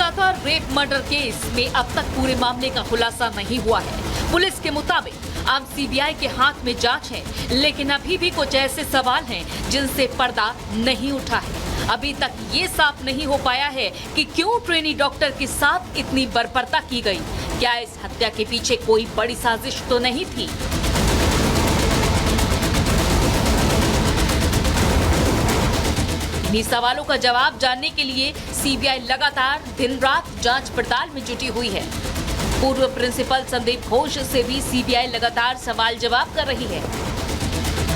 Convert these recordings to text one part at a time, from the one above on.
लगातार rape murder case में अब तक पूरे मामले का खुलासा नहीं हुआ है। पुलिस के मुताबिक अब सीबीआई के हाथ में जांच है, लेकिन अभी भी कुछ ऐसे सवाल हैं जिनसे पर्दा नहीं उठा है। अभी तक ये साफ नहीं हो पाया है कि क्यों ट्रेनी डॉक्टर के साथ इतनी बर्बरता की गई। क्या इस हत्या के पीछे कोई बड़ी साजिश तो नहीं थी? इन्हीं सवालों का जवाब जानने के लिए सीबीआई लगातार दिन रात जांच पड़ताल में जुटी हुई है। पूर्व प्रिंसिपल संदीप घोष से भी सीबीआई लगातार सवाल जवाब कर रही है।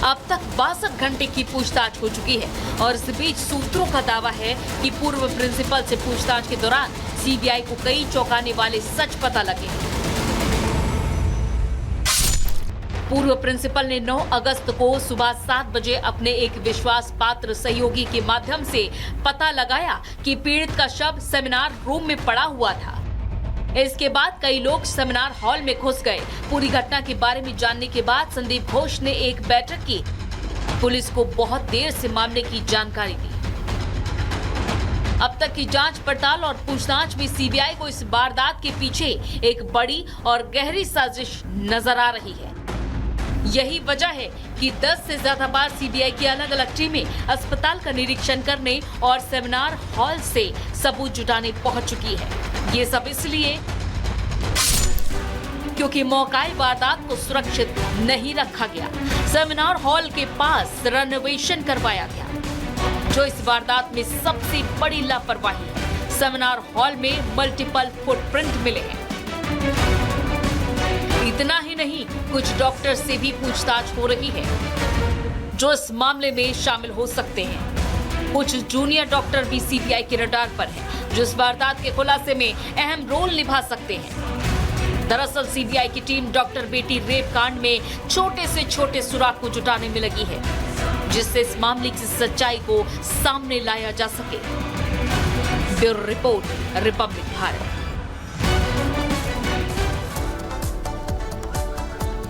अब तक 62 घंटे की पूछताछ हो चुकी है और इस बीच सूत्रों का दावा है कि पूर्व प्रिंसिपल से पूछताछ के दौरान सीबीआई को कई चौंकाने वाले सच पता लगे हैं। पूर्व प्रिंसिपल ने 9 अगस्त को सुबह 7 बजे अपने एक विश्वास पात्र सहयोगी के माध्यम से पता लगाया कि पीड़ित का शव सेमिनार रूम में पड़ा हुआ था। इसके बाद कई लोग सेमिनार हॉल में घुस गए। पूरी घटना के बारे में जानने के बाद संदीप घोष ने एक बैठक की। पुलिस को बहुत देर से मामले की जानकारी दी। अब तक की जांच पड़ताल और पूछताछ में सीबीआई को इस वारदात के पीछे एक बड़ी और गहरी साजिश नजर आ रही है। यही वजह है कि 10 से ज्यादा बार सीबीआई की अलग अलग टीमें अस्पताल का निरीक्षण करने और सेमिनार हॉल से सबूत जुटाने पहुंच चुकी है। ये सब इसलिए क्योंकि मौकाए वारदात को सुरक्षित नहीं रखा गया। सेमिनार हॉल के पास रेनोवेशन करवाया गया, जो इस वारदात में सबसे बड़ी लापरवाही है। सेमिनार हॉल में मल्टीपल फुटप्रिंट मिले हैं। इतना ही नहीं, कुछ डॉक्टर से भी पूछताछ हो रही है जो इस मामले में शामिल हो सकते हैं। कुछ जूनियर डॉक्टर भी सीबीआई के रडार पर हैं, जो इस वारदात के खुलासे में अहम रोल निभा सकते हैं। दरअसल सीबीआई की टीम डॉक्टर बेटी रेप कांड में छोटे से छोटे सुराग को जुटाने में लगी है, जिससे इस मामले की सच्चाई को सामने लाया जा सके। Bureau report, Republic Bharat.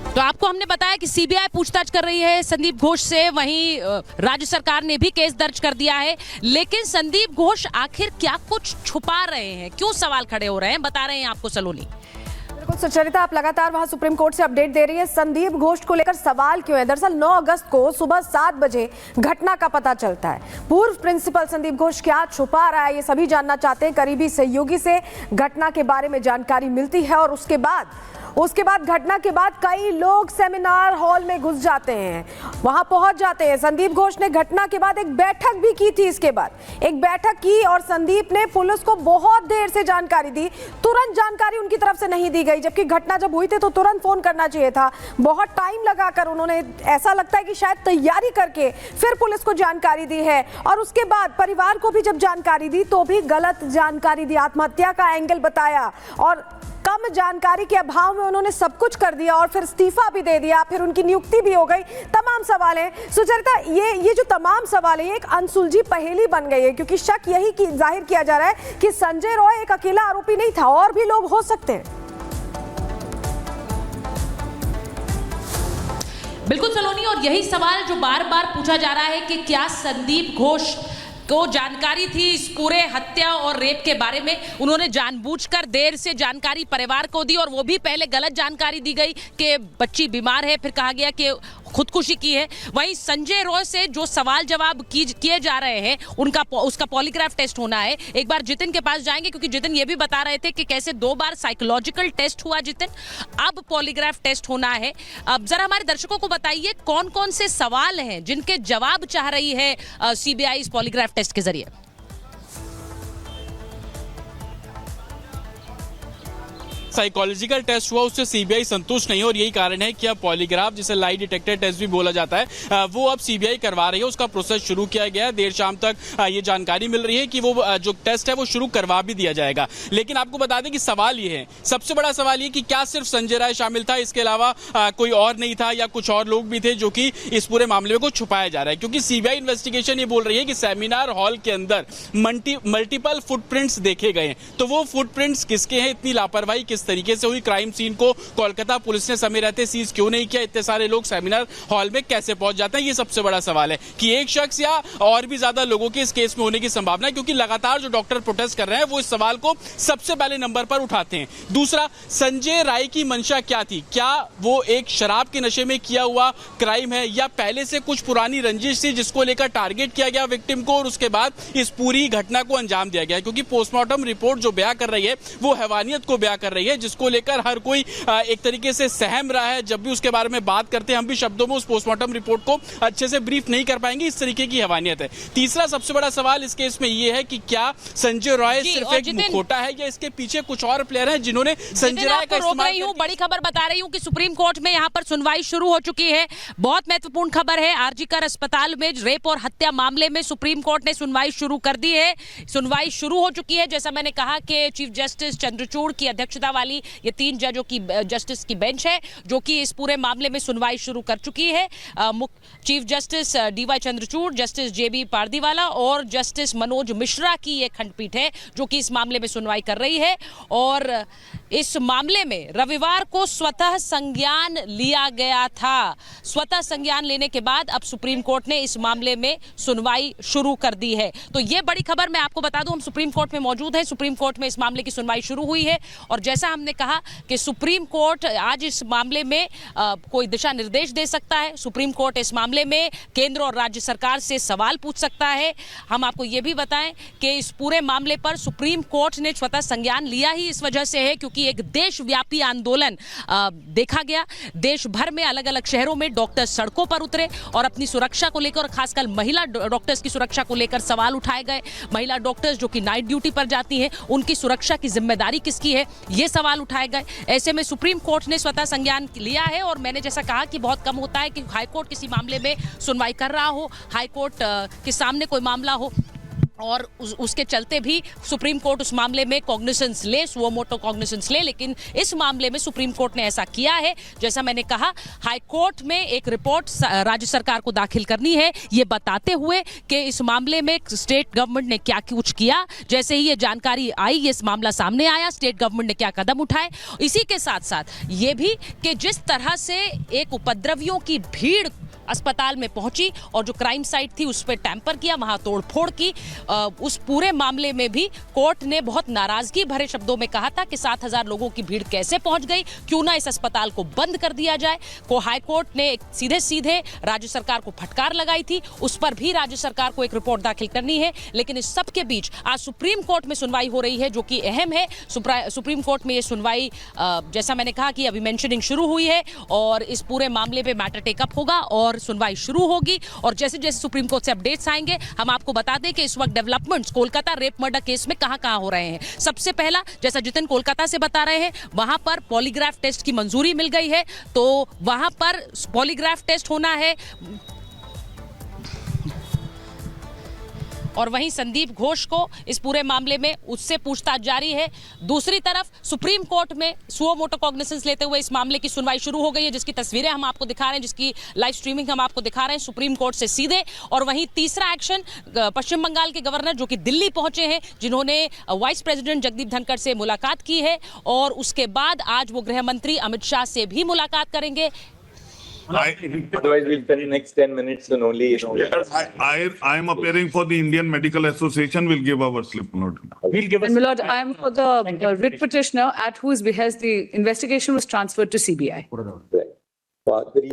तो आपको हमने बताया कि सीबीआई पूछताछ कर रही है संदीप घोष से, वहीं राज्य सरकार ने भी केस दर्ज कर दिया है। लेकिन संदीप घोष आखिर क्या कुछ छुपा रहे हैं, क्यों सवाल खड़े हो रहे हैं, बता रहे हैं आपको सलोनी। बिल्कुल सुचरिता, आप लगातार वहां सुप्रीम कोर्ट से अपडेट दे रही है। संदीप घोष को लेकर सवाल क्यों है? दरअसल 9 अगस्त को सुबह 7 बजे घटना का पता चलता है। पूर्व प्रिंसिपल संदीप घोष क्या छुपा रहा है, ये सभी जानना चाहते हैं। करीबी सहयोगी से घटना के बारे में जानकारी मिलती है और उसके बाद घटना के बाद कई लोग सेमिनार हॉल में घुस जाते हैं, वहां पहुंच जाते हैं। संदीप घोष ने घटना के बाद एक बैठक भी की थी। इसके बाद एक बैठक की और संदीप ने पुलिस को बहुत देर से जानकारी दी। तुरंत जानकारी उनकी तरफ से नहीं दी गई, जबकि घटना जब हुई थी तो तुरंत फोन करना चाहिए था। बहुत टाइम लगाकर उन्होंने, ऐसा लगता है कि शायद तैयारी करके फिर पुलिस को जानकारी दी है। और उसके बाद परिवार को भी जब जानकारी दी तो भी गलत जानकारी दी, आत्महत्या का एंगल बताया और कम जानकारी के अभाव में उन्होंने सब कुछ कर दिया और फिर इस्तीफा भी दे दिया, फिर उनकी नियुक्ति भी हो गई। तमाम सवाल हैं सुचरिता, ये जो तमाम सवाल है, ये एक अनसुलझी पहेली बन गई है, क्योंकि शक यही जाहिर किया जा रहा है कि संजय रॉय एक अकेला आरोपी नहीं था, और भी लोग हो सकते हैं। बिल्कुल सलोनी, और यही सवाल जो बार बार पूछा जा रहा है कि क्या संदीप घोष को जानकारी थी इस पूरे हत्या और रेप के बारे में। उन्होंने जानबूझकर देर से जानकारी परिवार को दी और वो भी पहले गलत जानकारी दी गई कि बच्ची बीमार है, फिर कहा गया कि खुदकुशी की है। वहीं संजय रॉय से जो सवाल जवाब किए जा रहे हैं उसका पॉलीग्राफ टेस्ट होना है। एक बार जितिन के पास जाएंगे, क्योंकि जितिन ये भी बता रहे थे कि कैसे 2 बार साइकोलॉजिकल टेस्ट हुआ जितिन, अब पॉलीग्राफ टेस्ट होना है। अब जरा हमारे दर्शकों को बताइए कौन कौन से सवाल हैं जिनके जवाब चाह रही है सीबीआई इस पॉलीग्राफ टेस्ट के जरिए। साइकोलॉजिकल टेस्ट हुआ, उससे सीबीआई संतुष्ट नहीं है और यही कारण है कि अब पॉलीग्राफ, जिसे लाई डिटेक्टर टेस्ट भी बोला जाता है, वो अब सीबीआई करवा रही है। उसका प्रोसेस शुरू किया गया है। देर शाम तक ये जानकारी मिल रही है कि वो जो टेस्ट है वो शुरू करवा भी दिया जाएगा। लेकिन आपको बता दें कि सवाल ये है, सबसे बड़ा सवाल ये कि क्या सिर्फ संजय राय शामिल था, इसके अलावा कोई और नहीं था, या कुछ और लोग भी थे जो कि इस पूरे मामले को छुपाया जा रहा है। क्योंकि सीबीआई इन्वेस्टिगेशन ये बोल रही है कि सेमिनार हॉल के अंदर मल्टीपल फुटप्रिंट्स देखे गए, तो वो फुटप्रिंट्स किसके हैं, इतनी लापरवाही किस तरीके से हुई, क्राइम सीन को कोलकाता पुलिस ने समय रहते सीज क्यों नहीं किया, इतने सारे लोग सेमिनार हॉल में कैसे पहुंच जाते हैं, ये सबसे बड़ा सवाल है कि एक शख्स या और भी ज्यादा लोगों के इस केस में होने की संभावना है, क्योंकि लगातार जो डॉक्टर प्रोटेस्ट कर रहे हैं वो इस सवाल को सबसे पहले नंबर पर उठाते हैं। दूसरा, संजय राय की मंशा क्या थी, क्या वो एक शराब के नशे में किया हुआ क्राइम है या पहले से कुछ पुरानी रंजिश थी जिसको लेकर टारगेट किया गया विक्टिम को और उसके बाद इस पूरी घटना को अंजाम दिया गया, क्योंकि पोस्टमार्टम रिपोर्ट जो बयां कर रही है वो हैवानियत को बयां कर रही है, जिसको लेकर हर कोई एक तरीके से सहम रहा है। जब भी उसके बारे में बात करते हैं हम भी शब्दों में उस पोस्टमार्टम रिपोर्ट को अच्छे से ब्रीफ नहीं कर पाएंगे, इस तरीके की हैवानियत है। तीसरा सबसे बड़ा सवाल इस केस में ये है कि क्या संजय राय सिर्फ एक मुखौटा है या इसके पीछे कुछ और प्लेयर हैं जिन्होंने संजय राय का रोक रही हूं, बड़ी खबर बता रही हूं कि सुप्रीम कोर्ट में यहां पर सुनवाई शुरू हो चुकी है। बहुत महत्वपूर्ण खबर है, आरजीकर अस्पताल में रेप और हत्या मामले में सुप्रीम कोर्ट ने सुनवाई शुरू कर दी है। सुनवाई शुरू हो चुकी है, जैसा मैंने कहा कि चीफ जस्टिस चंद्रचूड़ की अध्यक्षता वाली ये 3 जजों की जस्टिस की बेंच है जो कि इस पूरे मामले में सुनवाई शुरू कर चुकी है। Chief justice DY Chandrachud, justice JB Pardiwala और जस्टिस मनोज मिश्रा की ये खंडपीठ है जो कि इस मामले में सुनवाई कर रही है। और इस मामले में रविवार को स्वतः संज्ञान लिया गया था। स्वतः संज्ञान लेने के बाद अब सुप्रीम कोर्ट ने इस मामले में सुनवाई शुरू कर दी है। तो ये बड़ी खबर मैं आपको बता दूं, हम सुप्रीम कोर्ट में मौजूद हैं। सुप्रीम कोर्ट में इस मामले की सुनवाई शुरू हुई है और जैसा हमने कहा कि सुप्रीम कोर्ट आज इस मामले में कोई दिशा निर्देश दे सकता है। सुप्रीम कोर्ट इस मामले में केंद्र और राज्य सरकार से सवाल पूछ सकता है। हम आपको ये भी बताएं कि इस पूरे मामले पर सुप्रीम कोर्ट ने स्वतः संज्ञान लिया ही इस वजह से है क्योंकि एक देशव्यापी आंदोलन देखा गया। देश भर में अलग अलग शहरों में डॉक्टर सड़कों पर उतरे और अपनी सुरक्षा को लेकर, खासकर महिला डॉक्टर्स की सुरक्षा को लेकर सवाल उठाए गए। महिला डॉक्टर्स जो कि नाइट ड्यूटी पर जाती हैं, उनकी सुरक्षा की जिम्मेदारी किसकी है, ये सवाल उठाए गए। ऐसे में सुप्रीम कोर्ट ने स्वतः संज्ञान लिया है और मैंने जैसा कहा कि बहुत कम होता है कि हाईकोर्ट किसी मामले में सुनवाई कर रहा हो, हाईकोर्ट के सामने कोई मामला हो और उसके चलते भी सुप्रीम कोर्ट उस मामले में कॉग्निसेंस ले, सुओ मोटो कॉग्निसेंस ले, लेकिन इस मामले में सुप्रीम कोर्ट ने ऐसा किया है। जैसा मैंने कहा, हाई कोर्ट में एक रिपोर्ट राज्य सरकार को दाखिल करनी है ये बताते हुए कि इस मामले में स्टेट गवर्नमेंट ने क्या कुछ किया। जैसे ही ये जानकारी आई, ये मामला सामने आया, स्टेट गवर्नमेंट ने क्या कदम उठाए। इसी के साथ साथ ये भी कि जिस तरह से एक उपद्रवियों की भीड़ अस्पताल में पहुंची और जो क्राइम साइट थी उस पर टैंपर किया, वहां तोड़फोड़ की, उस पूरे मामले में भी कोर्ट ने बहुत नाराजगी भरे शब्दों में कहा था कि 7,000 लोगों की भीड़ कैसे पहुंच गई, क्यों ना इस अस्पताल को बंद कर दिया जाए। हाई कोर्ट ने सीधे सीधे राज्य सरकार को फटकार लगाई थी, उस पर भी राज्य सरकार को एक रिपोर्ट दाखिल करनी है। लेकिन इस सब के बीच आज सुप्रीम कोर्ट में सुनवाई हो रही है जो कि अहम है। सुप्रीम कोर्ट में ये सुनवाई, जैसा मैंने कहा कि अभी मेंशनिंग शुरू हुई है और इस पूरे मामले पे मैटर टेकअप होगा और सुनवाई शुरू होगी। और जैसे जैसे सुप्रीम कोर्ट से अपडेट्स आएंगे हम आपको बता दें कि इस वक्त developments Kolkata rape murder case में कहां-कहां हो रहे हैं। सबसे पहला, जैसा जितिन कोलकाता से बता रहे हैं, वहां पर पॉलीग्राफ टेस्ट की मंजूरी मिल गई है, तो वहां पर पॉलीग्राफ टेस्ट होना है। और वहीं संदीप घोष को इस पूरे मामले में उससे पूछताछ जारी है। दूसरी तरफ सुप्रीम कोर्ट में सुओ मोटो कॉग्निसेंस लेते हुए इस मामले की सुनवाई शुरू हो गई है, जिसकी तस्वीरें हम आपको दिखा रहे हैं, जिसकी लाइव स्ट्रीमिंग हम आपको दिखा रहे हैं सुप्रीम कोर्ट से सीधे। और वहीं तीसरा एक्शन, पश्चिम बंगाल के गवर्नर जो कि दिल्ली पहुंचे हैं, जिन्होंने वाइस प्रेसिडेंट जगदीप धनखड़ से मुलाकात की है और उसके बाद आज वो गृह मंत्री अमित शाह से भी मुलाकात करेंगे। Otherwise, we'll spend the next 10 minutes on only. I am appearing for the Indian Medical Association. Will give our slip note. And my lord, I am for the writ petitioner at whose behest the investigation was transferred to CBI. Right.